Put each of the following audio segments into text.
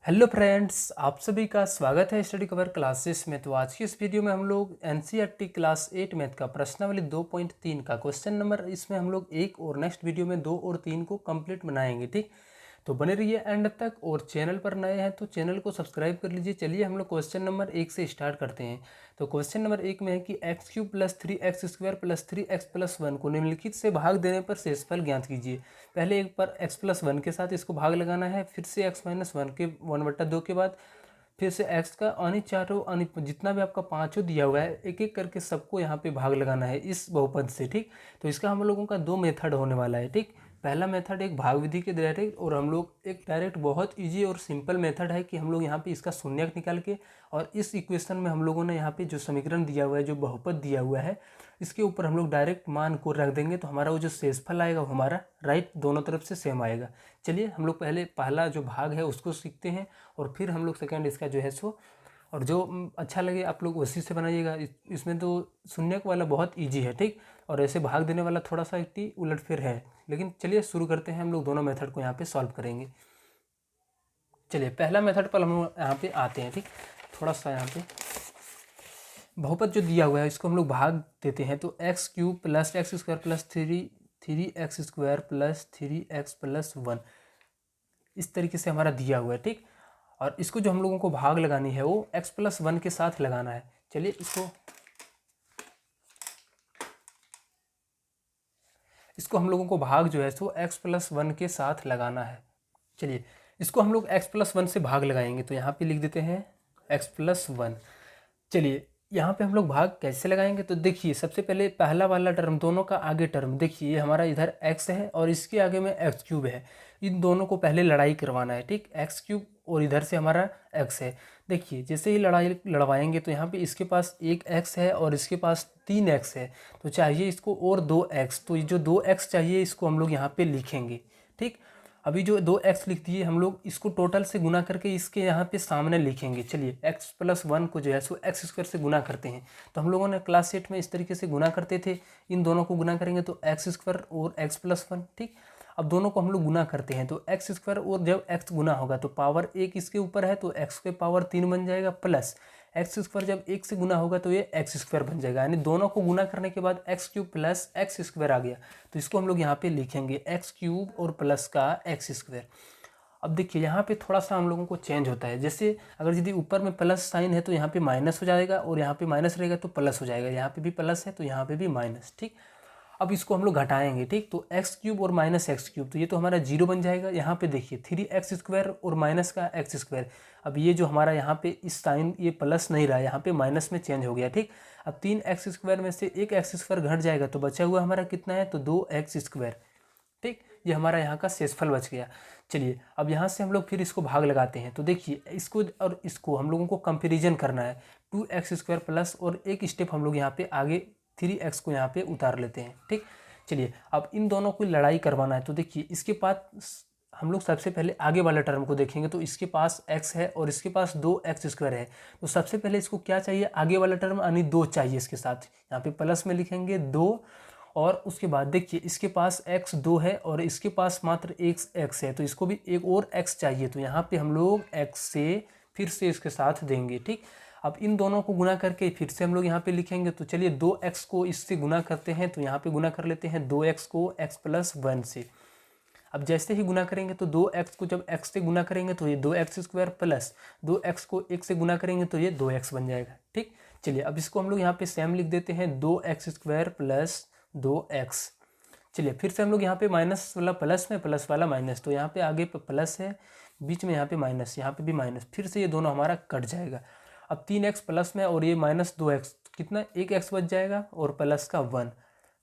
Hello friends, आप सभी का स्वागत है स्टडी कवर क्लासेस में। तो आज की इस वीडियो में हम लोग एनसीईआरटी क्लास 8 मैथ का प्रश्नावली 2.3 का क्वेश्चन नंबर इसमें हम लोग एक और नेक्स्ट वीडियो में 2 और 3 को कंप्लीट बनाएंगे। ठीक, तो बने रहिए एंड तक। और चैनल पर नए हैं तो चैनल को सब्सक्राइब कर लीजिए। चलिए हम लोग क्वेश्चन नंबर 1 से स्टार्ट करते हैं। तो क्वेश्चन नंबर 1 में है कि x³ + 3x² + 3x + 1 को निम्नलिखित से भाग देने पर शेषफल ज्ञात कीजिए। पहले एक बार x+1 के साथ इसको भाग लगाना है, फिर से x-1 के 1/2 के बाद फिर से x का यानी चारों यानी जितना भी आपका पांचों दिया हुआ है एक एक करके सबको यहाँ पे भाग लगाना है इस बहुपद से। ठीक, तो इसका हम लोगों का 2 मेथड होने वाला है। ठीक, पहला मेथड एक भाग विधि के डायरेक्ट, और हम लोग एक डायरेक्ट बहुत इजी और सिंपल मेथड है कि हम लोग यहाँ पे इसका शून्यक निकाल के और इस इक्वेशन में हम लोगों ने यहाँ पे जो समीकरण दिया हुआ है, जो बहुपद दिया हुआ है, इसके ऊपर हम लोग डायरेक्ट मान को रख देंगे तो हमारा वो जो शेषफल आएगा वो हमारा राइट दोनों तरफ से सेम आएगा। चलिए हम लोग पहले पहला जो भाग है उसको सीखते हैं और फिर हम लोग सेकेंड इसका जो है सो, और जो अच्छा लगे आप लोग उसी से बनाइएगा। इसमें तो शून्यक वाला बहुत ईजी है। ठीक, और ऐसे भाग देने वाला थोड़ा सा एक उलटफेर है, लेकिन चलिए शुरू करते हैं। हम लोग दोनों मेथड को यहाँ पे सॉल्व करेंगे। चलिए पहला मेथड पर हम लोग यहाँ पे आते हैं। ठीक, थोड़ा सा यहाँ पे बहुपद जो दिया हुआ है इसको हम लोग भाग देते हैं। तो x³ + x² + 3x² + 3x + 1 इस तरीके से हमारा दिया हुआ है। ठीक, और इसको जो हम लोगों को भाग लगानी है वो x+1 के साथ लगाना है। चलिए इसको हम लोगों को भाग जो है सो x+1 के साथ लगाना है। चलिए इसको हम लोग x+1 से भाग लगाएंगे तो यहाँ पे लिख देते हैं x+1। चलिए यहाँ पे हम लोग भाग कैसे लगाएंगे, तो देखिए सबसे पहले पहला वाला टर्म दोनों का आगे टर्म देखिए, ये हमारा इधर x है और इसके आगे में x³ है। इन दोनों को पहले लड़ाई करवाना है। ठीक, x³ और इधर से हमारा x है। देखिए जैसे ही लड़ाई लड़वाएंगे तो यहाँ पे इसके पास एक x है और इसके पास 3x है, तो चाहिए इसको और 2x। तो ये जो 2x चाहिए इसको हम लोग यहाँ पे लिखेंगे। ठीक, अभी जो 2x लिख दिए हम लोग इसको टोटल से गुना करके इसके यहाँ पे सामने लिखेंगे। चलिए x+1 को जो है सो x² से गुना करते हैं। तो हम लोगों ने क्लास 8 में इस तरीके से गुना करते थे, इन दोनों को गुना करेंगे तो x² और x+1। ठीक, अब दोनों को हम लोग गुना करते हैं तो x² और जब x गुना होगा तो पावर 1 इसके ऊपर है तो x के पावर 3 बन जाएगा, प्लस x² जब 1 से गुना होगा तो ये x² बन जाएगा। यानी दोनों को गुना करने के बाद x³ + x² आ गया, तो इसको हम लोग यहाँ पे लिखेंगे x³ और प्लस का x²। अब देखिए यहाँ पे थोड़ा सा हम लोगों को चेंज होता है, जैसे अगर यदि ऊपर में प्लस साइन है तो यहाँ पे माइनस हो जाएगा, और यहाँ पे माइनस रहेगा तो प्लस हो जाएगा। यहाँ पे भी प्लस है तो यहाँ पे भी माइनस। ठीक, अब इसको हम लोग घटाएंगे। ठीक, तो x³ और -x³ तो ये तो हमारा 0 बन जाएगा। यहाँ पे देखिए 3x² और माइनस का x²। अब ये जो हमारा यहाँ पे इस साइन ये प्लस नहीं रहा, यहाँ पे माइनस में चेंज हो गया। ठीक, अब 3x² में से एक x² घट जाएगा तो बचा हुआ हमारा कितना है, तो 2x²। ठीक, ये हमारा यहाँ का शेषफल बच गया। चलिए अब यहाँ से हम लोग फिर इसको भाग लगाते हैं। तो देखिए इसको और इसको हम लोगों को कंपेरिजन करना है। 2x² प्लस और एक स्टेप हम लोग यहाँ पे आगे 3x को यहाँ पे उतार लेते हैं। ठीक, चलिए अब इन दोनों को लड़ाई करवाना है। तो देखिए इसके पास हम लोग सबसे पहले आगे वाले टर्म को देखेंगे तो इसके पास x है और इसके पास 2x² है। तो सबसे पहले इसको क्या चाहिए, आगे वाला टर्म यानी 2 चाहिए। इसके साथ यहाँ पे प्लस में लिखेंगे 2, और उसके बाद देखिए इसके पास x 2 है और इसके पास मात्र एक x है, तो इसको भी एक और x चाहिए। तो यहाँ पे हम लोग x से फिर से इसके साथ देंगे। ठीक, अब इन दोनों को गुना करके फिर से हम लोग यहाँ पे लिखेंगे। तो चलिए 2x को इससे गुना करते हैं, तो यहाँ पे गुना कर लेते हैं 2x को x+1 से। अब जैसे ही गुना करेंगे तो 2x को जब x से गुना करेंगे तो ये 2x² प्लस 2x को 1 से गुना करेंगे तो ये 2x बन जाएगा। ठीक, चलिए अब इसको हम लोग यहाँ पे सेम लिख देते हैं 2x² प्लस 2x। चलिए फिर से हम लोग यहाँ पे माइनस वाला प्लस में, प्लस वाला माइनस, तो यहाँ पे आगे प्लस है, बीच में यहाँ पे माइनस, यहाँ पे भी माइनस, फिर से ये दोनों हमारा कट जाएगा। अब 3x प्लस में और ये -2x, कितना, एक x बच जाएगा और प्लस का 1।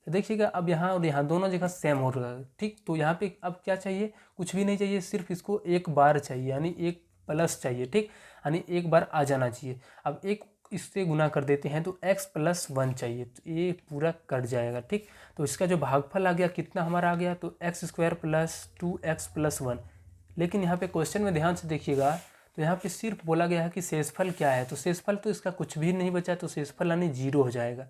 तो देखिएगा अब यहाँ और यहाँ दोनों जगह सेम हो रहा है। ठीक, तो यहाँ पे अब क्या चाहिए, कुछ भी नहीं चाहिए, सिर्फ इसको एक बार चाहिए, यानी एक प्लस चाहिए। ठीक, यानी एक बार आ जाना चाहिए। अब एक इससे गुना कर देते हैं तो x+1 चाहिए, तो ये पूरा कट जाएगा। ठीक, तो इसका जो भागफल आ गया कितना हमारा आ गया, तो x² + 2x+1। लेकिन यहाँ पे क्वेश्चन में ध्यान से देखिएगा तो यहाँ पे सिर्फ बोला गया है कि शेषफल क्या है, तो शेषफल तो इसका कुछ भी नहीं बचा, तो शेषफल यानी 0 हो जाएगा।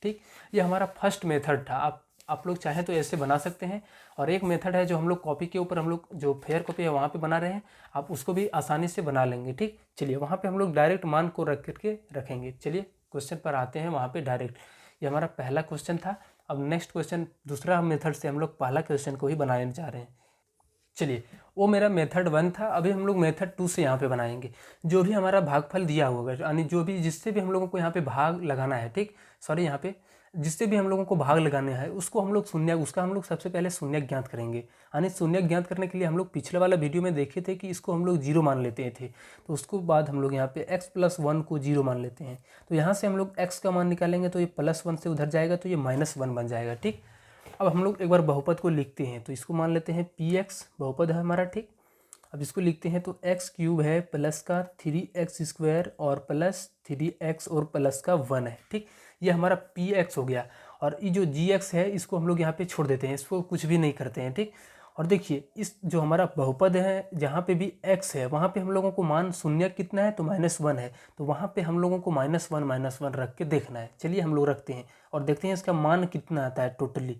ठीक, ये हमारा फर्स्ट मेथड था। आप लोग चाहें तो ऐसे बना सकते हैं, और एक मेथड है जो हम लोग कॉपी के ऊपर हम लोग जो फेयर कॉपी है वहाँ पे बना रहे हैं, आप उसको भी आसानी से बना लेंगे। ठीक, चलिए वहाँ पे हम लोग डायरेक्ट मान को रख करके रखेंगे। चलिए क्वेश्चन पर आते हैं वहाँ पे डायरेक्ट। ये हमारा पहला क्वेश्चन था। अब नेक्स्ट क्वेश्चन दूसरा मेथड से हम लोग पहला क्वेश्चन को ही बनाने जा रहे हैं। चलिए वो मेरा मेथड 1 था, अभी हम लोग मेथड 2 से यहाँ पे बनाएंगे। जो भी हमारा भागफल दिया होगा, यानी जो भी जिससे भी हम लोगों को यहाँ पे भाग लगाना है, ठीक, सॉरी यहाँ पे जिससे भी हम लोगों को भाग लगाना है उसको हम लोग शून्य, उसका हम लोग सबसे पहले शून्य ज्ञात करेंगे। यानी शून्य ज्ञात करने के लिए हम लोग पिछले वाला वीडियो में देखे थे कि इसको हम लोग 0 मान लेते थे, तो उसको बाद हम लोग यहाँ पे x+1 को 0 मान लेते हैं। तो यहाँ से हम लोग x का मान निकालेंगे तो ये +1 से उधर जाएगा तो ये -1 बन जाएगा। ठीक, अब हम लोग एक बार बहुपद को लिखते हैं, तो इसको मान लेते हैं px बहुपद है हमारा। ठीक, अब इसको लिखते हैं तो x³ है प्लस का 3x² और प्लस 3x और प्लस का 1 है। ठीक, ये हमारा px हो गया। और ये जो gx है इसको हम लोग यहाँ पे छोड़ देते हैं, इसको कुछ भी नहीं करते हैं। ठीक, और देखिए इस जो हमारा बहुपद है जहाँ पे भी x है वहाँ पे हम लोगों को मान शून्य कितना है तो -1 है, तो वहाँ पे हम लोगों को -1 रख के देखना है। चलिए हम लोग रखते हैं और देखते हैं इसका मान कितना आता है टोटली।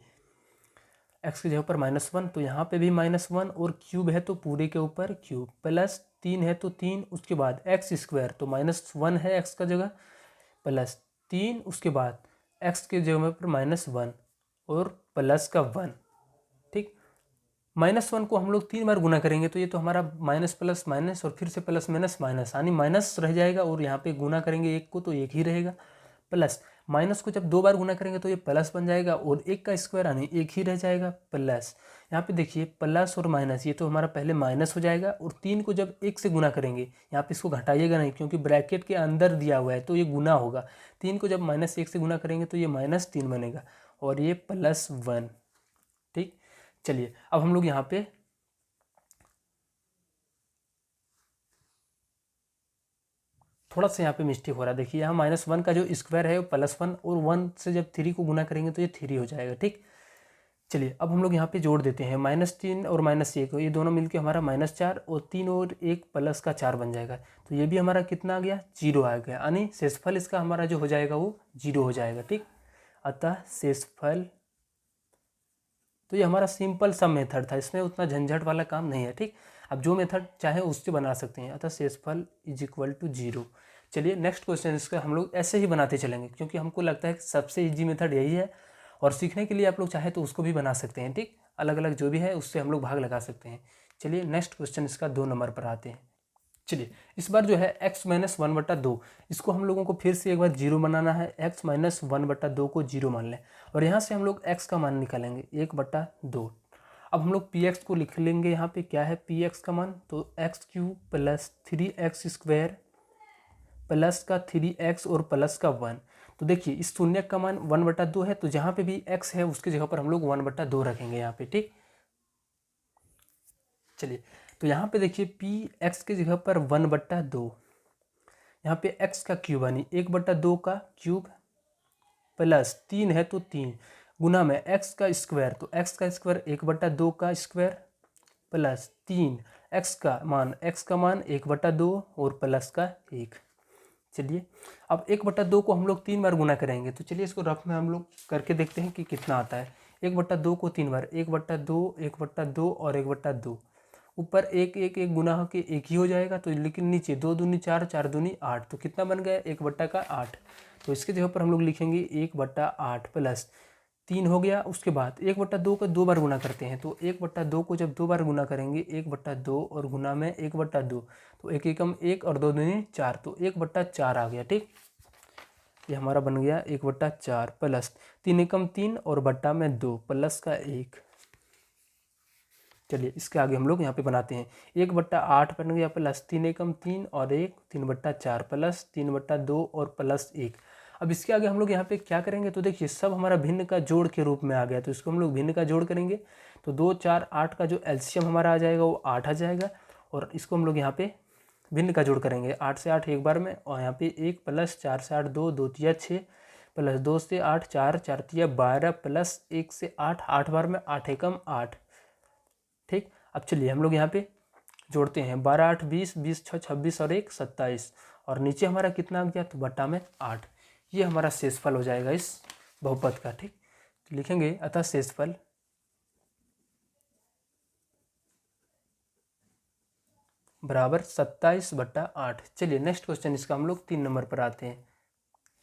x की जगह पर -1, तो यहाँ पे भी -1, और क्यूब है तो पूरे के ऊपर क्यूब, प्लस 3 है तो 3, उसके बाद x² तो -1 है x का जगह, प्लस 3, उसके बाद x के जगह पर -1 और प्लस का 1। ठीक, -1 को हम लोग 3 बार गुना करेंगे तो ये तो हमारा माइनस प्लस माइनस और फिर से प्लस माइनस माइनस, यानी माइनस रह जाएगा, और यहाँ पे गुना करेंगे एक को तो एक ही रहेगा, प्लस माइनस को जब 2 बार गुना करेंगे तो ये प्लस बन जाएगा, और एक का स्क्वायर यानी एक ही रह जाएगा प्लस। यहाँ पे देखिए प्लस और माइनस, ये तो हमारा पहले माइनस हो जाएगा, और 3 को जब 1 से गुना करेंगे, यहाँ पे इसको घटाइएगा नहीं क्योंकि ब्रैकेट के अंदर दिया हुआ है तो ये गुना होगा। 3 को जब -1 से गुना करेंगे तो ये -3 बनेगा, और ये +1। ठीक, चलिए अब हम लोग यहाँ पे थोड़ा सा यहाँ पे मिस्टेक हो रहा है। देखिए यहाँ -1 का जो स्क्वायर है वो +1, और 1 से जब 3 को गुना करेंगे तो ये 3 हो जाएगा। ठीक, चलिए अब हम लोग यहाँ पे जोड़ देते हैं, -3 और -1 ये दोनों मिलके हमारा -4, और 3 और 1 प्लस का 4 बन जाएगा, तो ये भी हमारा कितना आ गया 0 आ गया, यानी शेषफल इसका हमारा जो हो जाएगा वो 0 हो जाएगा। ठीक, अतः शेषफल, तो ये हमारा सिंपल सा मेथड था, इसमें उतना झंझट वाला काम नहीं है। ठीक, अब जो मेथड चाहे उससे बना सकते हैं, अतः शेषफल = 0। चलिए नेक्स्ट क्वेश्चन, इसका हम लोग ऐसे ही बनाते चलेंगे क्योंकि हमको लगता है कि सबसे इजी मेथड यही है, और सीखने के लिए आप लोग चाहे तो उसको भी बना सकते हैं। ठीक, अलग अलग जो भी है उससे हम लोग भाग लगा सकते हैं। चलिए नेक्स्ट क्वेश्चन इसका 2 नंबर पर आते हैं। चलिए इस बार जो है x - 1/2, इसको हम लोगों को फिर से एक बार 0 बनाना है। x - 1/2 को 0 मान लें, और यहाँ से हम लोग x का मान निकालेंगे 1/2। अब हम लोग px को लिख लेंगे, यहाँ पे क्या है px का मान, तो x³ प्लस 3x² प्लस का 3x और प्लस का 1। तो देखिए इस शून्य का मान 1/2 है, तो जहाँ पे भी x है उसकी जगह पर हम लोग 1/2 रखेंगे यहाँ पे। ठीक, चलिए तो यहाँ पे देखिए px की जगह पर 1/2, यहाँ पे x का क्यूब यानी 1/2 का क्यूब, प्लस 3 है तो 3, गुना में x का स्क्वायर, तो x का स्क्वायर 1/2 का स्क्वायर, प्लस 3, x का मान 1/2 और प्लस का 1। चलिए अब 1/2 को हम लोग 3 बार गुना करेंगे, तो चलिए इसको रफ में हम लोग करके देखते हैं कि कितना आता है। 1/2 को 3 बार, 1/2 1/2 और 1/2, ऊपर 1 1 1 गुना होके 1 ही हो जाएगा, तो लेकिन नीचे 2 दूनी 4 4 दूनी 8, तो कितना बन गया 1/8। तो इसके जगह पर हम लोग लिखेंगे 1/8 प्लस 3 हो गया। उसके बाद 1/2 को 2 बार गुना करते हैं, तो 1/2 को जब 2 बार गुना करेंगे 1/2 और गुना में 1/2, तो 1 एकम 1 और 2 दूनी 4, तो 1/4 आ गया। ठीक, ये हमारा बन गया 1/4 प्लस 3 एकम 3 और बट्टा में 2 प्लस का 1। चलिए इसके आगे हम लोग यहाँ पे बनाते हैं, 1/8 बन गया प्लस 3 एकम 3 और 1 3/4 प्लस 3/2 और प्लस 1। अब इसके आगे हम लोग यहाँ पे क्या करेंगे, तो देखिए सब हमारा भिन्न का जोड़ के रूप में आ गया, तो इसको हम लोग भिन्न का जोड़ करेंगे, तो 2 4 8 का जो एलसीएम हमारा आ जाएगा वो 8 आ जाएगा, और इसको हम लोग यहाँ पे भिन्न का जोड़ करेंगे 8 से 8 एक बार में, और यहाँ पे 1 प्लस 4 से 8 2 2 तिया 6 प्लस 2 से 8 4 4 तिया 12 प्लस 1 से 8 8 बार में 8 एकम 8। ठीक, अब चलिए हम लोग यहाँ पे जोड़ते हैं, 12 8 20 20 6 26 और 1 27, और नीचे हमारा कितना आ गया, तो बट्टा में 8। ये हमारा शेषफल हो जाएगा इस बहुपद का। ठीक, तो लिखेंगे अतः शेषफल बराबर 27/8। चलिए नेक्स्ट क्वेश्चन इसका हम लोग 3 नंबर पर आते हैं।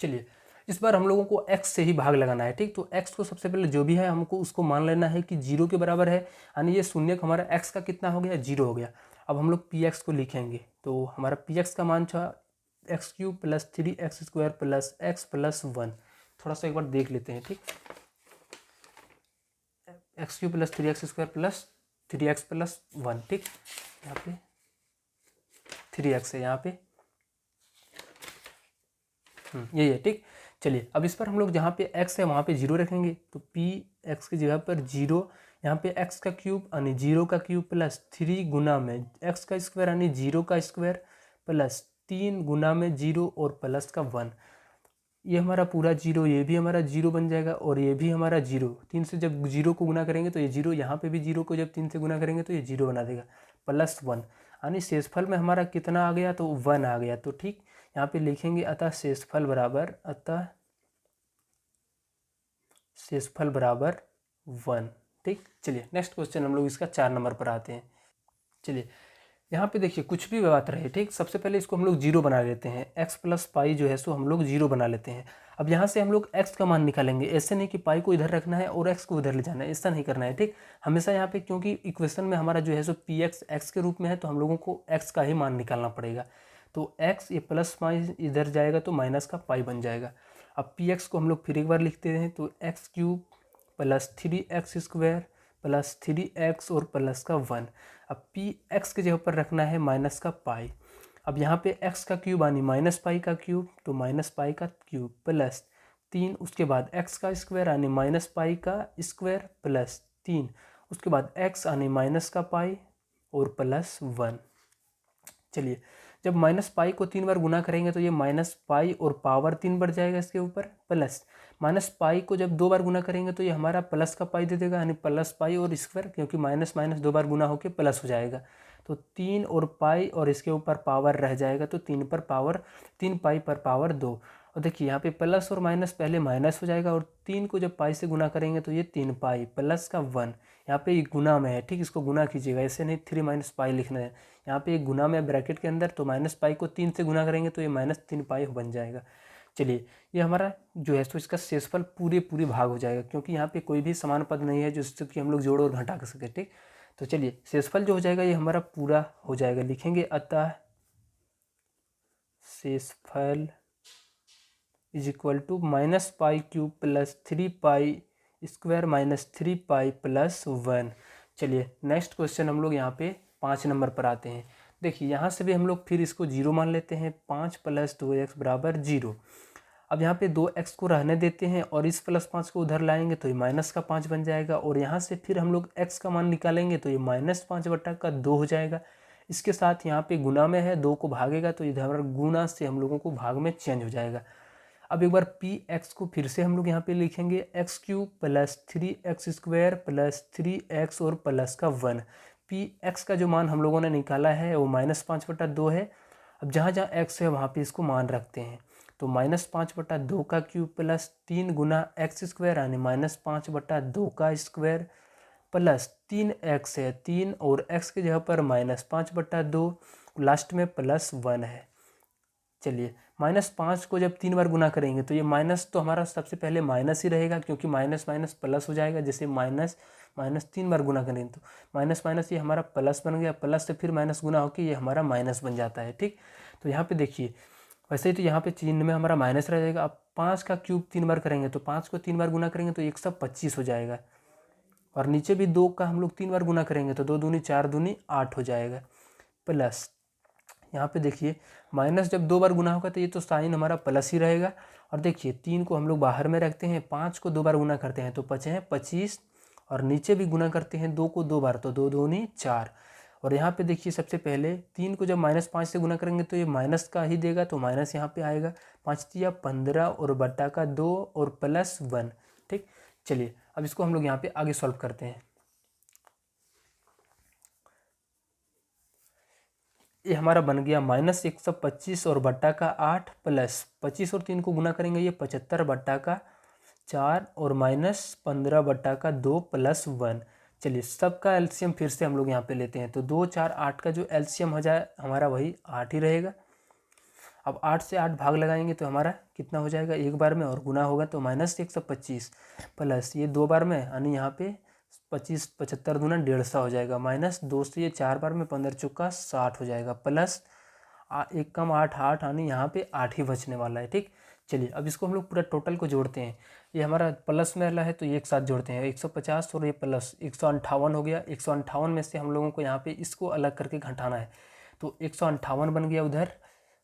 चलिए इस बार हम लोगों को x से ही भाग लगाना है, ठीक। तो x को सबसे पहले जो भी है हमको उसको मान लेना है कि 0 के बराबर है, यानी ये शून्य का हमारा x का कितना हो गया, 0 हो गया। अब हम लोग px को लिखेंगे, तो हमारा px का मान था x³ + 3x² + x + 1। थोड़ा सा एक बार देख लेते हैं, ठीक। x³ + 3x² + 3x + 1, ठीक। यहाँ पे 3x है, यहाँ पे यही है, ठीक। चलिए अब इस पर हम लोग जहाँ पे x है वहाँ पे 0 रखेंगे, तो p x की जगह पर 0, यहाँ पे x का क्यूब यानी 0 का क्यूब प्लस 3 गुना में x का स्क्वायर यानी 0 का स्क्वायर प्लस 3 गुना में 0 और प्लस का 1। ये हमारा पूरा 0, ये भी हमारा 0 बन जाएगा और ये भी हमारा 0। 3 से जब 0 को गुना करेंगे तो ये 0, यहाँ पे भी 0 को जब 3 से गुना करेंगे तो ये 0 बना देगा, प्लस 1, यानी शेषफल में हमारा कितना आ गया, तो 1 आ गया। तो ठीक, यहाँ पे लिखेंगे अतः शेषफल बराबर 1। ठीक। चलिए नेक्स्ट क्वेश्चन हम लोग इसका 4 नंबर पर आते हैं। चलिए यहाँ पे देखिए कुछ भी बात रहे, ठीक। सबसे पहले इसको हम लोग 0 बना लेते हैं, x + पाई जो है सो हम लोग 0 बना लेते हैं। अब यहाँ से हम लोग x का मान निकालेंगे, ऐसे नहीं कि पाई को इधर रखना है और x को इधर ले जाना है, ऐसा नहीं करना है, ठीक। हमेशा यहाँ पे क्योंकि इक्वेशन में हमारा जो है सो px x के रूप में है, तो हम लोगों को x का ही मान निकालना पड़ेगा। तो x ये प्लस पाई इधर जाएगा तो माइनस का पाई बन जाएगा। अब px को हम लोग फिर एक बार लिखते हैं, तो x³ + 3x² + 3x और प्लस का 1। अब पी एक्स के जगह पर रखना है माइनस का पाई। अब यहाँ पे x का क्यूब यानी माइनस पाई का क्यूब, तो माइनस पाई का क्यूब प्लस 3, उसके बाद x का स्क्वायर यानी माइनस पाई का स्क्वायर प्लस 3, उसके बाद x यानी माइनस का पाई और प्लस 1। चलिए जब माइनस पाई को 3 बार गुना करेंगे तो ये माइनस पाई और पावर 3 बढ़ जाएगा इसके ऊपर, प्लस माइनस पाई को जब 2 बार गुना करेंगे तो ये हमारा प्लस का पाई दे देगा, यानी प्लस पाई और स्क्वायर, क्योंकि माइनस माइनस 2 बार गुना होकर प्लस हो जाएगा। तो 3 और पाई और इसके ऊपर पावर रह जाएगा, तो 3 पाई पर पावर 2। और देखिए यहाँ पे प्लस और माइनस पहले माइनस हो जाएगा, और 3 को जब पाई से गुना करेंगे तो ये 3 पाई प्लस का 1। यहाँ पे एक गुना में है, ठीक। इसको गुना कीजिएगा, ऐसे नहीं 3 - पाई लिखना है, यहाँ पे एक गुना में ब्रैकेट के अंदर, तो माइनस पाई को 3 से गुना करेंगे तो ये -3 पाई बन जाएगा। चलिए ये हमारा जो है तो इसका शेषफल पूरे भाग हो जाएगा, क्योंकि यहाँ पे कोई भी समान पद नहीं है जिससे कि हम लोग जोड़ और घटा कर सके, ठीक। तो चलिए शेषफल जो हो जाएगा ये हमारा पूरा हो जाएगा। लिखेंगे अतः शेषफल = -π³ + 3π² - 3π + 1। चलिए नेक्स्ट क्वेश्चन हम लोग यहाँ पे 5 नंबर पर आते हैं। देखिए यहाँ से भी हम लोग फिर इसको 0 मान लेते हैं, 5 + 2x = 0। अब यहाँ पे 2x को रहने देते हैं और इस +5 को उधर लाएंगे तो ये -5 बन जाएगा, और यहाँ से फिर हम लोग x का मान निकालेंगे तो ये -5/2 हो जाएगा। इसके साथ यहाँ पे गुना में है, 2 को भागेगा तो इधर गुना से हम लोगों को भाग में चेंज हो जाएगा। अब एक बार px को फिर से हम लोग यहाँ पे लिखेंगे, x³ + 3x² + 3x और प्लस का 1। px का जो मान हम लोगों ने निकाला है वो -5/2 है। अब जहाँ जहाँ x है वहाँ पे इसको मान रखते हैं, तो -5/2 का क्यूब प्लस 3 गुना x² यानी -5/2 का स्क्वायर प्लस 3x है, 3 और x की जगह पर -5/2, लास्ट में प्लस 1 है। चलिए -5 को जब 3 बार गुना करेंगे तो ये माइनस तो हमारा सबसे पहले माइनस ही रहेगा, क्योंकि माइनस माइनस प्लस हो जाएगा। जैसे माइनस 3 बार गुना करेंगे तो माइनस माइनस ये हमारा प्लस बन गया, प्लस से फिर माइनस गुना होकर ये हमारा माइनस बन जाता है, ठीक। तो यहाँ पे देखिए वैसे ही तो यहाँ पे चिन्ह में हमारा माइनस रह जाएगा। अब 5 का क्यूब 3 बार करेंगे तो 5 को 3 बार गुना करेंगे तो 125 हो जाएगा, और नीचे भी 2 का हम लोग 3 बार गुना करेंगे तो 2 दूनी 4 दूनी 8 हो जाएगा, प्लस यहाँ पे देखिए माइनस जब 2 बार गुना होगा तो ये तो साइन हमारा प्लस ही रहेगा। और देखिए 3 को हम लोग बाहर में रखते हैं, 5 को 2 बार गुना करते हैं तो बचे हैं 25, और नीचे भी गुना करते हैं 2 को 2 बार तो 2 दूनी 4। और यहाँ पे देखिए सबसे पहले 3 को जब -5 से गुना करेंगे तो ये माइनस का ही देगा, तो माइनस यहाँ पे आएगा, 5 तिया 15 और बटा का 2 और प्लस 1, ठीक। चलिए अब इसको हम लोग यहाँ पे आगे सॉल्व करते हैं। ये हमारा बन गया -125 और बट्टा का 8 प्लस 25 और 3 को गुना करेंगे ये 75 बट्टा का 4 और -15/2 + 1। चलिए सबका एलसीएम फिर से हम लोग यहाँ पे लेते हैं, तो 2 4 8 का जो एलसीएम हो जाए हमारा वही 8 ही रहेगा। अब 8 से 8 भाग लगाएंगे तो हमारा कितना हो जाएगा, एक बार में, और गुना होगा तो -125 प्लस ये 2 बार में, यानी यहाँ पे 25 75 दूना 150 हो जाएगा, -2 से ये 4 बार में 15 चौका 60 हो जाएगा, प्लस एक कम 8 8, यानी यहाँ पे 8 ही बचने वाला है। ठीक, चलिए अब इसको हम लोग पूरा टोटल को जोड़ते हैं। ये हमारा प्लस में वाला है तो ये एक साथ जोड़ते हैं, 150 और ये प्लस 158 हो गया। 158 में से हम लोगों को यहाँ पे इसको अलग करके घटाना है, तो 158 बन गया उधर,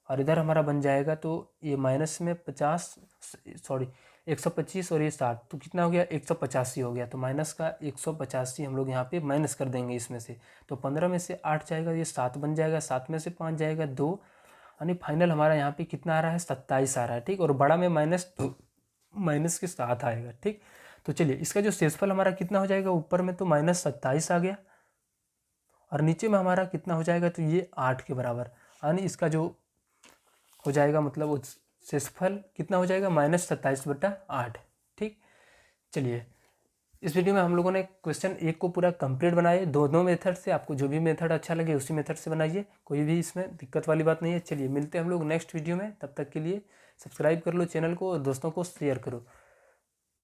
और इधर हमारा बन जाएगा, तो ये माइनस में 125 और ये 60, तो कितना हो गया, 185 हो गया। तो माइनस का 185 हम लोग यहाँ पे माइनस कर देंगे इसमें से, तो 15 में से 8 जाएगा, ये 7 बन जाएगा, 7 में से 5 जाएगा 2, यानी फाइनल हमारा यहाँ पे कितना आ रहा है, 27 आ रहा है। ठीक, और बड़ा में माइनस के साथ आएगा। ठीक, तो चलिए इसका जो शेषफल हमारा कितना हो जाएगा, ऊपर में तो -27 आ गया, और नीचे में हमारा कितना हो जाएगा, तो ये 8 के बराबर, यानी इसका जो हो जाएगा मतलब शेषफल कितना हो जाएगा, -27/8। ठीक, चलिए इस वीडियो में हम लोगों ने क्वेश्चन 1 को पूरा कंप्लीट बनाए, दोनों मेथड से। आपको जो भी मेथड अच्छा लगे उसी मेथड से बनाइए, कोई भी इसमें दिक्कत वाली बात नहीं है। चलिए मिलते हैं हम लोग नेक्स्ट वीडियो में, तब तक के लिए सब्सक्राइब कर लो चैनल को और दोस्तों को शेयर करो।